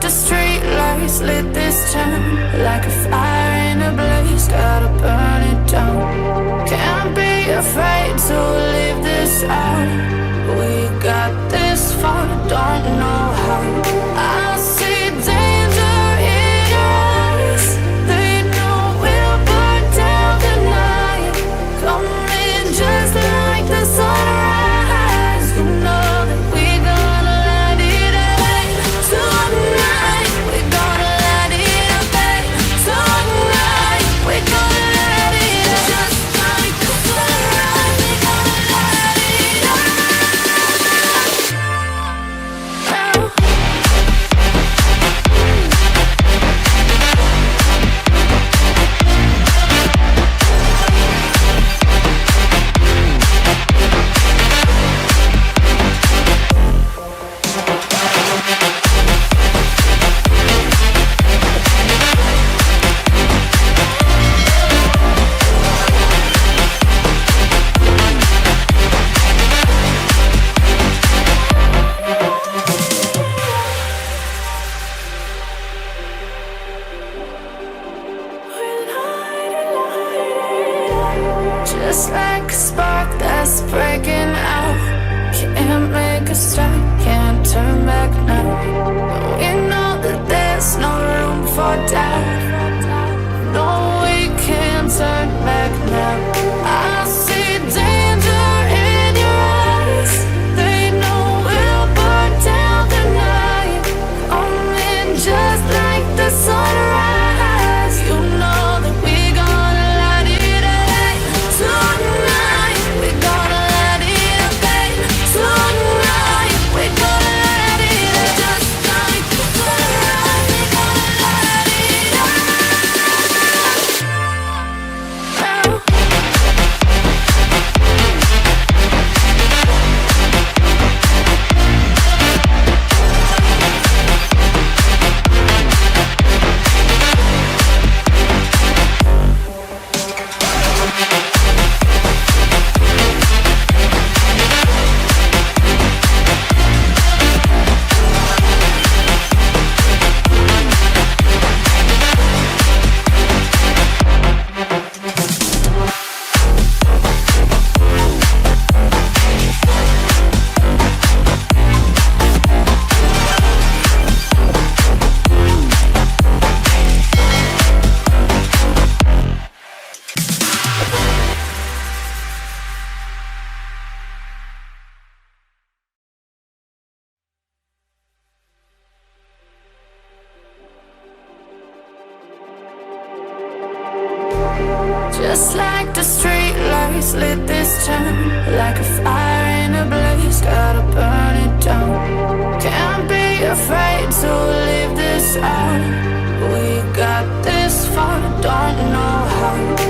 the street lights lit this town, like a fire in a blaze, gotta burn it down. Can't be afraid to leave this out. We got this far, don't know how. I see danger in your eyes. They know we'll burn down the night. Coming just like the sunrise. You know that we're gonna light it up tonight. We're gonna light it up tonight. We're gonna light it up just like the sunrise. We're gonna light it up now. Just like a spark that's breaking out. Can't make a stop, can't turn back now. We know that there's no room for doubt. No, we can't turn back now. I see danger in your eyes. They know we'll burn down the night. Coming just like the sunrise. You know that we're gonna light it up tonight. We're gonna light it up tonight. We're gonna light it up just like the sunrise. We're gonna light it up now. Just like the street lights lit this town, like a fire in a blaze, gotta burn it down. Can't be afraid to leave this out. We got this far, don't know how.